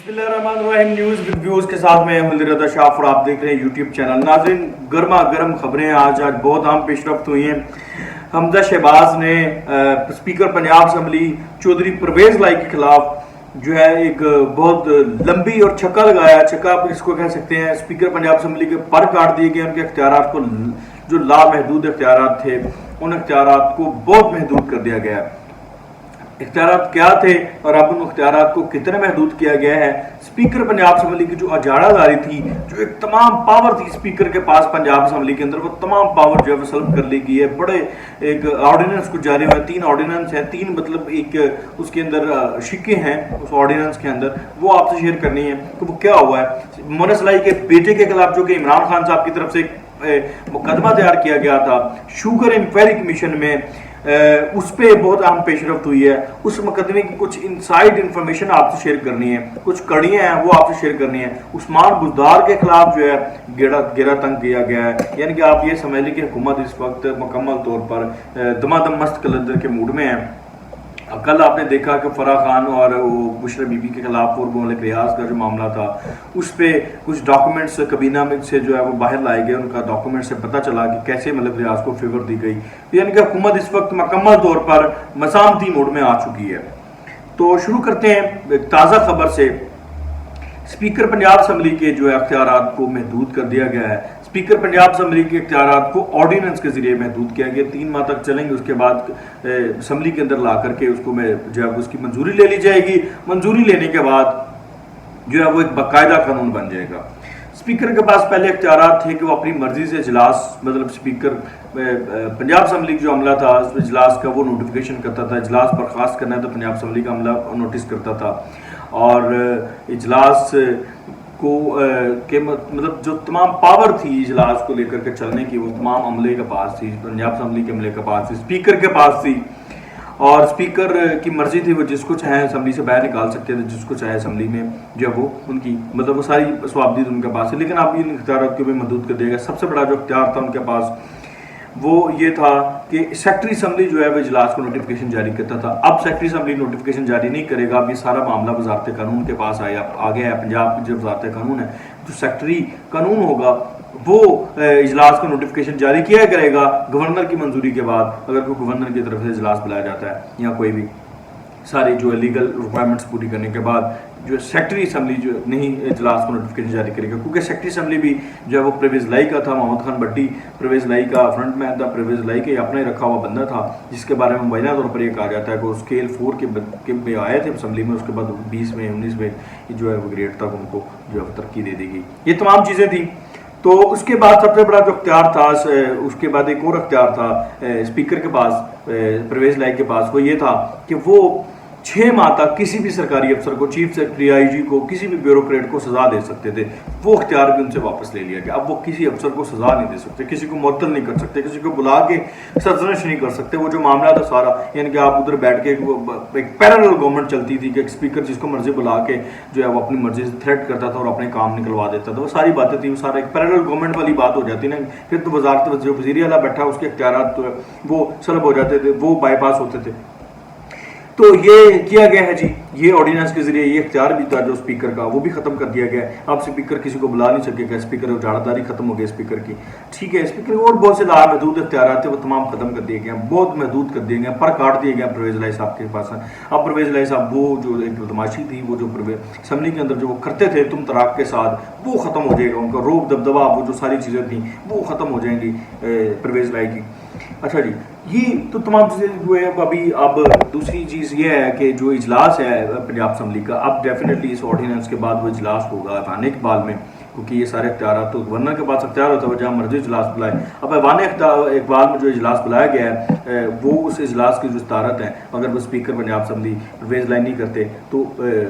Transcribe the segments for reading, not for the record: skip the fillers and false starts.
बिस्मिल्लाहिर्रहमानिर्रहीम news with views के साथ मैं हल्दी शाफ और आप देख रहे हैं यूट्यूब चैनल। नाज़रीन, गर्मा गर्म खबरें आज बहुत अहम पेशरफ्त हुई हैं। हमजा शहबाज ने स्पीकर पंजाब असम्बली चौधरी परवेज़ लाई के खिलाफ जो है एक बहुत लंबी और छक्का लगाया, छक्का आप इसको कह सकते हैं। स्पीकर पंजाब असम्बली के पर काट दिए गए, उनके इख्तियारात को, जो लामहदूद इख्तियारात थे उन इख्तियारात को बहुत महदूद कर दिया गया। इख्तियारात क्या थे और अब उन इख्तियारात को कितने महदूद किया गया है। स्पीकर पंजाब असम्बली की जो अजाड़ादारी थी, जो एक तमाम पावर थी स्पीकर के पास पंजाब असम्बली के अंदर, वो तमाम पावर जो है वो सल्ब कर ली गई है। बड़े एक ऑर्डिनेंस कुछ जारी हुआ, 3 ऑर्डिनेंस हैं, 3 मतलब एक उसके अंदर शिक्के हैं उस ऑर्डिनेंस के अंदर, वो आपसे शेयर करनी है कि वो क्या हुआ है। मोनस लाई के बेटे के खिलाफ जो कि इमरान खान साहब की तरफ से मुकदमा तैयार किया गया था शुगर इंक्वायरी कमीशन में, उस पर बहुत अहम पेशरफ्त हुई है। उस मुकदमे की कुछ इनसाइड इंफॉर्मेशन आपसे शेयर करनी है, कुछ कड़ियाँ हैं वो आपसे शेयर करनी है। उस्मान बुज़दार के खिलाफ जो है घेरा तंग किया गया है, यानी कि आप ये समझ लें कि हुकूमत इस वक्त मुकम्मल तौर पर दमादम मस्त कलंदर के मूड में है। कल आपने देखा कि फराह खान और वो बुशरा बीबी के खिलाफ और मलिक रियाज का जो मामला था, उस पर कुछ डॉक्यूमेंट्स कबीना में से जो है वो बाहर लाए गए। उनका डॉक्यूमेंट से पता चला कि कैसे मलिक रियाज को फेवर दी गई। यानी कि हुकूमत इस वक्त मुकम्मल तौर पर मसामती मोड में आ चुकी है। तो शुरू करते हैं एक ताज़ा खबर से। स्पीकर पंजाब असम्बली के जो है अख्तियारात को महदूद कर दिया गया है। स्पीकर पंजाब असम्बली के इख्तियारात को ऑर्डिनेंस के जरिए महदूद किया गया, 3 माह तक चलेंगे। उसके बाद असम्बली के अंदर ला करके उसको जो है उसकी मंजूरी ले ली जाएगी। मंजूरी लेने के बाद जो है वो एक बाकायदा कानून बन जाएगा। स्पीकर के पास पहले इख्तियारात थे कि वो अपनी मर्जी से इजलास, मतलब स्पीकर पंजाब असम्बली जो अमला था इजलास का वो नोटिफिकेशन करता था। इजलास बर्खास्त करना है तो पंजाब असम्बली का अमला नोटिस करता था, और इजलास को के मतलब जो तमाम पावर थी इजलास को लेकर के चलने की, वो तमाम अमले के पास थी, पंजाब असम्बली के अमले के पास थी, स्पीकर के पास थी। और स्पीकर की मर्जी थी, वो जिसको चाहे असम्बली से बाहर निकाल सकते थे, जिसको चाहे असम्बली में जो वो उनकी मतलब वो सारी स्वाबदीद उनके पास है। लेकिन अब इन इख्तियारात को भी महदूद कर दिया गया। सबसे बड़ा जो इख्तियार था उनके पास वो ये था कि सेक्रेटरी असम्बली जो है वो इजलास को नोटिफिकेशन जारी करता था। अब सेक्रेटरी असम्बली नोटिफिकेशन जारी नहीं करेगा। अब ये सारा मामला वजारत कानून के पास आ गया है। पंजाब की जो वजारत कानून है, जो सेक्रेटरी कानून होगा वो इजलास को नोटिफिकेशन जारी किया करेगा गवर्नर की मंजूरी के बाद। अगर कोई गवर्नर की तरफ से इजलास बुलाया जाता है या कोई भी सारी जो लीगल रिक्वायरमेंट्स पूरी करने के बाद जो सेक्रेटरी असम्बली जो नहीं इजलास को नोटिफिकेशन जारी करेगा, क्योंकि सेक्रेटरी असम्बली भी जो है वो परवेज़ लाई का था। मोहम्मद खान भट्टी परवेज़ लाई का फ्रंट मैन था, परवेज़ लाई के अपना ही रखा हुआ बंदा था, जिसके बारे में मुबैना तौर पर यह कहा जाता है कि वो स्केल 4 के में आए थे असम्बली में। उसके बाद 20 में 19 में जो है वो ग्रेड तक उनको जो है तरक्की दे दी गई। ये तमाम चीज़ें थी। तो उसके बाद सबसे बड़ा जो अख्तियार था, उसके बाद एक और अख्तियार था स्पीकर के पास, परवेज़ लाई के पास, वो ये था कि वो 6 माह तक किसी भी सरकारी अफसर को, चीफ सेक्रेटरी, आईजी को, किसी भी ब्यूरोक्रेट को सजा दे सकते थे। वो अख्तियार भी उनसे वापस ले लिया गया। अब वो किसी अफसर को सजा नहीं दे सकते, किसी को मुअत्तल नहीं कर सकते, किसी को बुला के सरजनश नहीं कर सकते। वो जो मामला था सारा, यानी कि आप उधर बैठ के एक पैरेलल गवर्नमेंट चलती थी कि एक स्पीकर जिसको मर्जी बुला के जो है वो अपनी मर्जी से थ्रेट करता था और अपने काम निकलवा देता था। वो सारी बातें थी, वो सारा एक पैरेलल गवर्नमेंट वाली बात हो जाती ना। फिर तो वजारत जो वज़ीर आला बैठा उसके इख्तियारात वो सलब हो जाते थे, वो बाईपास होते थे। तो ये किया गया है जी, ये ऑर्डिनेंस के जरिए ये इख्तियार भी था जो स्पीकर का, वो भी खत्म कर दिया गया है। अब स्पीकर किसी को बुला नहीं सकेगा, स्पीकर उजाड़दारी खत्म हो गई स्पीकर की। ठीक है, स्पीकर और बहुत से लामहदूद इख्तियार थे वो तमाम खत्म कर दिए गए हैं, बहुत महदूद कर दिए गए, पर काट दिए गए परवेज़ लाई साहब के पास। अब परवेज़ लाई साहब वो जो एक बदमाशी थी, वो जो असम्बली के अंदर जो वो करते थे तुम तराक के साथ, वो खत्म हो जाएगा। उनका रोब दबदबा, वो जो सारी चीज़ें थी वो खत्म हो जाएंगी परवेज़ लाई की। अच्छा जी, ये तो तमाम चीज़ें हुए। अब दूसरी चीज़ ये है कि जो इजलास है पंजाब असम्बली का, अब डेफिनेटली इस ऑर्डिनेंस के बाद वो इजलास होगा ऐवान इकबाल में, क्योंकि ये सारे इख्तियार तो गवर्नर के पास इख्तियार होता है जहाँ मर्जी इजलास बुलाए। अब ऐवान इकबाल में जो इजलास बुलाया गया है, वो उस इजलास की जो सदारत है, अगर वो स्पीकर पंजाब असम्बली परवेज़ लाई नहीं करते तो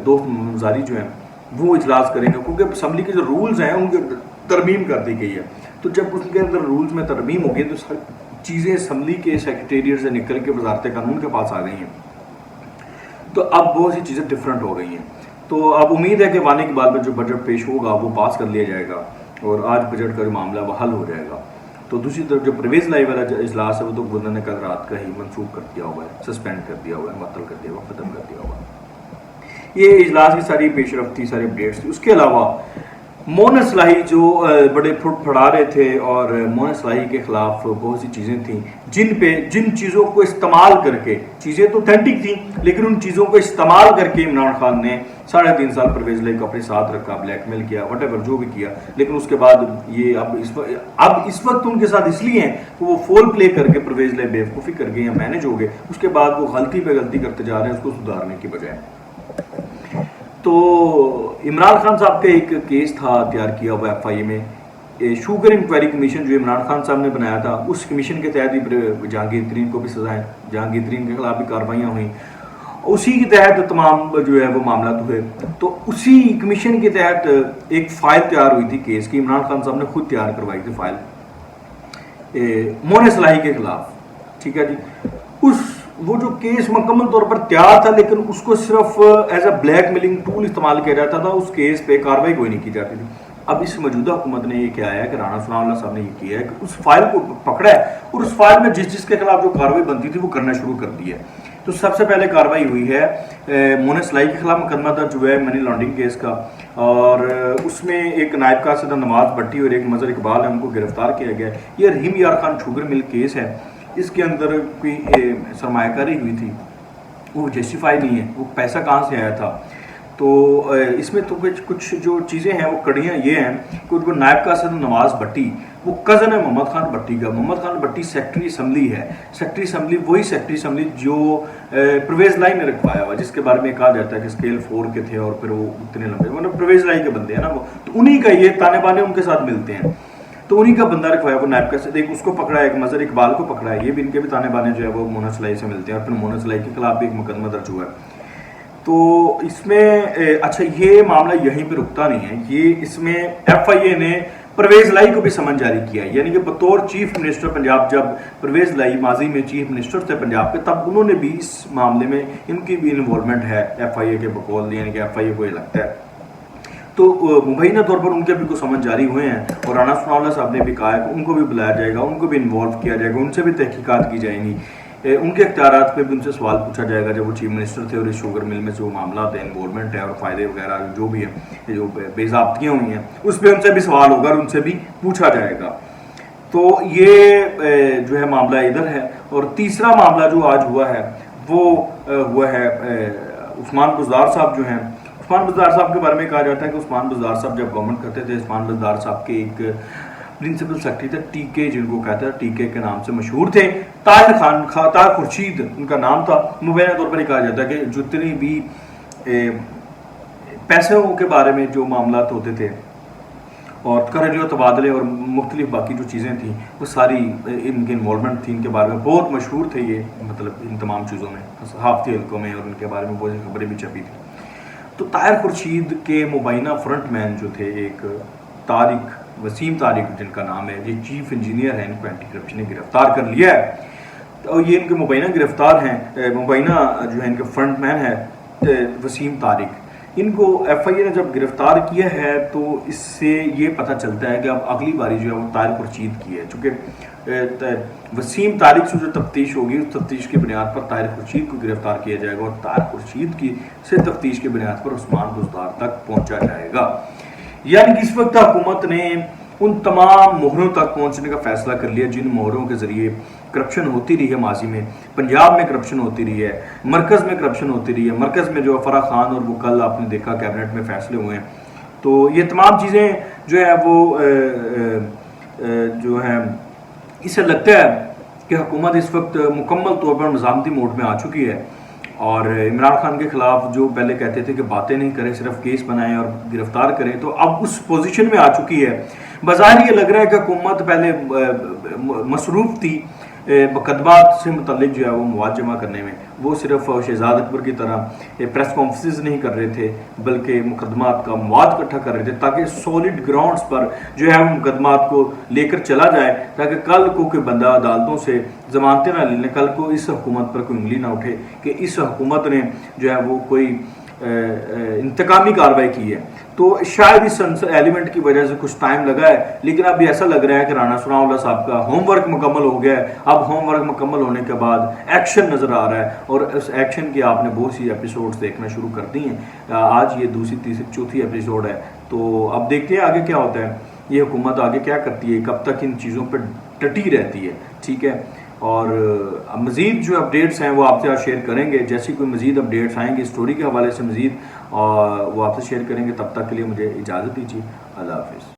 दोस्त मजारी जो हैं वो इजलास करेंगे, क्योंकि असम्बली के जो रूल्स हैं उनकी तरमीम कर दी गई है। तो जब उसके अंदर रूल्स में तरमीम होगी तो सारी चीज़ें असम्बली के सेक्रेटेरिएट से निकल के वजारत कानून के पास आ गई हैं। तो अब बहुत सी चीज़ें डिफरेंट हो गई हैं। तो अब उम्मीद है कि वानी के बाद में जो बजट पेश होगा वो पास कर लिया जाएगा और आज बजट का जो मामला वो हल हो जाएगा। तो दूसरी तरफ जो परवेज़ लाई वाला इजलास है वो तो गवर्नर ने कल रात का ही मनसूख कर दिया हुआ है, सस्पेंड कर दिया हुआ है, मुअत्तल कर दिया हुआ, ख़त्म कर दिया हुआ है। ये इजलास की सारी पेशरफ थी, सारी अपडेट्स थी। उसके अलावा मोहन इस्लाही जो बड़े फड़ा रहे थे, और मोहन इस्लाही के खिलाफ बहुत सी चीज़ें थी जिन चीज़ों को इस्तेमाल करके, चीज़ें तो ऑथेंटिक थी लेकिन उन चीज़ों को इस्तेमाल करके इमरान खान ने 3.5 साल परवेज लाई को अपने साथ रखा, ब्लैकमेल किया, वटेवर जो भी किया। लेकिन उसके बाद ये अब इस वक्त उनके साथ इसलिए हैं कि वो फोल प्ले करके परवेज लाई बेवकूफ़ी कर गए या मैनेज हो गए। उसके बाद वो गलती पे गलती करते जा रहे हैं उसको सुधारने की बजाय। तो इमरान खान साहब का एक केस था तैयार किया हुआ FIA में, शुगर इंक्वायरी कमीशन जो इमरान खान साहब ने बनाया था, उस कमीशन के तहत ही जहांगीर तरीन को भी सजाएं, जहांगीर तरीन के खिलाफ भी कार्रवाइयाँ हुई, उसी के तहत तमाम जो है वो मामला हुए। तो उसी कमीशन के तहत एक फाइल तैयार हुई थी केस की, इमरान खान साहब ने खुद तैयार करवाई थी फाइल मोहन इस्लाही के खिलाफ, ठीक है जी। वो जो केस मुकम्मल तौर पर तैयार था लेकिन उसको सिर्फ एज अ ब्लैकमेलिंग टूल इस्तेमाल किया जाता था, उस केस पे कार्रवाई कोई नहीं की जाती थी। अब इस मौजूदा हुकूमत ने ये क्या है कि राणा सनाउल्लाह साहब ने ये किया है कि उस फाइल को पकड़ा है और उस फाइल में जिसके खिलाफ जो कार्रवाई बनती थी वो करना शुरू कर दी है। तो सबसे पहले कार्रवाई हुई है मोहन इस्लाही के खिलाफ मुकदमा दर्ज हुआ है मनी लॉन्ड्रिंग केस का, और उसमें एक नायब कासिद नवाज भट्टी और एक मजहर इकबाल है, उनको गिरफ्तार किया गया। ये रहीम यार खान शुगर मिल केस है, इसके अंदर कोई सरमायाकारी हुई थी, वो जस्टिफाई नहीं है, वो पैसा कहाँ से आया था। तो इसमें तो कुछ जो चीज़ें हैं वो कड़ियाँ ये हैं कि वो नायब कासिद नवाज भट्टी वो कज़न है मोहम्मद खान भट्टी का। मोहम्मद खान भट्टी सेक्रेटरी असम्बली है, सेक्रेटरी असम्बली वही सेक्रेटरी असम्बली जो परवेज लाई ने रखवाया हुआ, जिसके बारे में कहा जाता है कि स्केल 4 के थे और फिर वो इतने लंबे, मतलब परवेज लाई के बंदे हैं ना वो, तो उन्हीं का ये ताने बाने उनके साथ मिलते हैं। तो उन्हीं का बंदा रखवाया वो नायब कासिद, एक उसको पकड़ा है, एक मजहर इकबाल को पकड़ा है, ये भी इनके भी ताने बाने जो है वो मोहन इस्लाही से मिलते हैं। और फिर मोहन इस्लाही के खिलाफ भी एक मुकदमा दर्ज हुआ है। तो इसमें अच्छा ये मामला यहीं पे रुकता नहीं है, ये इसमें FIA ने परवेज लाई को भी समन जारी किया है, यानी कि बतौर चीफ मिनिस्टर पंजाब, जब परवेज लाई माजी में चीफ मिनिस्टर थे पंजाब के, तब उन्होंने भी इस मामले में इनकी भी इन्वॉल्वमेंट है FIA के बकौल, यानी कि FIA को ये लगता है। तो मुबैना तौर पर उनके भी कुछ समझ जारी हुए हैं और राणा सनाउल्लाह साहब ने भी कहा है कि उनको भी बुलाया जाएगा, उनको भी इन्वॉल्व किया जाएगा, उनसे भी तहकीकात की जाएंगी, उनके इख्तियारात पे भी उनसे सवाल पूछा जाएगा जब वो चीफ मिनिस्टर थे और इस शुगर मिल में जो मामला है, इन्वॉल्वमेंट है और फ़ायदे वगैरह जो भी है, जो बेज़ाब्तियाँ हुई हैं, उस पर उनसे भी सवाल होगा और उनसे भी पूछा जाएगा। तो ये जो है मामला इधर है। और तीसरा मामला जो आज हुआ है वो हुआ है उस्मान बुज़दार साहब जो हैं। उस्मान बुज़दार साहब के बारे में कहा जाता है कि उस्मान बुज़दार साहब जब गवर्नमेंट करते थे, उस्मान बुज़दार साहब के एक प्रिंसिपल सेक्रेटरी थे, टीके जिनको कहते हैं, टीके के नाम से मशहूर थे, ताहिर खुर्शीद उनका नाम था। मुबैना तौर पर ही कहा जाता है कि जितनी भी पैसों के बारे में जो मामला होते थे और करंसी तबादले और मुख्तलिफ बाकी जो चीज़ें थी वो सारी इनकी इन्वॉल्वमेंट थी, इनके बारे में बहुत मशहूर थे ये, मतलब इन तमाम चीज़ों में, सहाफ़ती हल्कों में, और इनके बारे में बहुत सी खबरें भी छपी थी। तो ताहिर खुर्शीद के मुबैना फ्रंट मैन जो थे एक वसीम तारिक जिनका नाम है, ये चीफ इंजीनियर है, इनको एंटी करप्शन ने गिरफ्तार कर लिया है। तो ये इनके मुबैना गिरफ्तार हैं, मुबैना जो है इनके फ्रंट मैन है वसीम तारिक। इनको FIA ने जब गिरफ्तार किया है तो इससे ये पता चलता है कि अब अगली बारी जो है वो ताहिर खुर्शीद की है, चूँकि वसीम तारिक से जो तफ्तीश होगी उस तफ्तीश की बुनियाद पर ताहिर खुर्शीद को गिरफ्तार किया जाएगा और ताहिर खुर्शीद की से तफ्तीश की बुनियाद पर उस्मान बुज़दार तक पहुँचा जाएगा। यानी कि इस वक्त हुकूमत ने उन तमाम मोहरों तक पहुंचने का फैसला कर लिया जिन मोहरों के ज़रिए करप्शन होती रही है माजी में। पंजाब में करप्शन होती रही है, मरकज़ में करप्शन होती रही है, मरकज़ में जो फराह खान और वो कल आपने देखा कैबिनेट में फैसले हुए हैं। तो ये तमाम चीज़ें जो है वो जो है इससे लगता है कि हुकूमत इस वक्त मुकम्मल तौर पर निज़ामती मोड में आ चुकी है और इमरान खान के खिलाफ जो पहले कहते थे कि बातें नहीं करें, सिर्फ केस बनाएं और गिरफ्तार करें, तो अब उस पोजीशन में आ चुकी है। बाज़ाहिर ये लग रहा है कि हुकूमत पहले मसरूफ़ थी मुकदमात से मुतल्लिक जो है वो मवाद जमा करने में, वो सिर्फ शहजाद अकबर की तरह प्रेस कॉन्फ्रेंस नहीं कर रहे थे बल्कि मुकदमात का मवाद इकट्ठा कर रहे थे ताकि सॉलिड ग्राउंड्स पर जो है मुकदमात को लेकर चला जाए, ताकि कल को कोई बंदा अदालतों से जमानतें ना ले लें, कल को इस हुकूमत पर कोई उंगली ना उठे कि इस हुकूमत ने जो है वो कोई इंतकामी कार्रवाई की है। तो शायद इस एलिमेंट की वजह से कुछ टाइम लगा है, लेकिन अब ऐसा लग रहा है कि राना सनाउल्लाह साहब का होमवर्क मुकम्मल हो गया है। अब होमवर्क मुकम्मल होने के बाद एक्शन नज़र आ रहा है, और उस एक्शन की आपने बहुत सी एपिसोड्स देखना शुरू कर दी हैं। आज ये दूसरी तीसरी चौथी एपिसोड है, तो अब देखते हैं आगे क्या होता है, ये हुकूमत आगे क्या करती है, कब तक इन चीज़ों पर डटी रहती है। ठीक है, और मज़ीद जो अपडेट्स हैं वो आपसे आज शेयर करेंगे। जैसे कोई मज़ीद अपडेट्स आएंगे स्टोरी के हवाले से मज़ीद, और वो आपसे शेयर करेंगे। तब तक के लिए मुझे इजाज़त दीजिए। अल्लाह हाफ़िज़।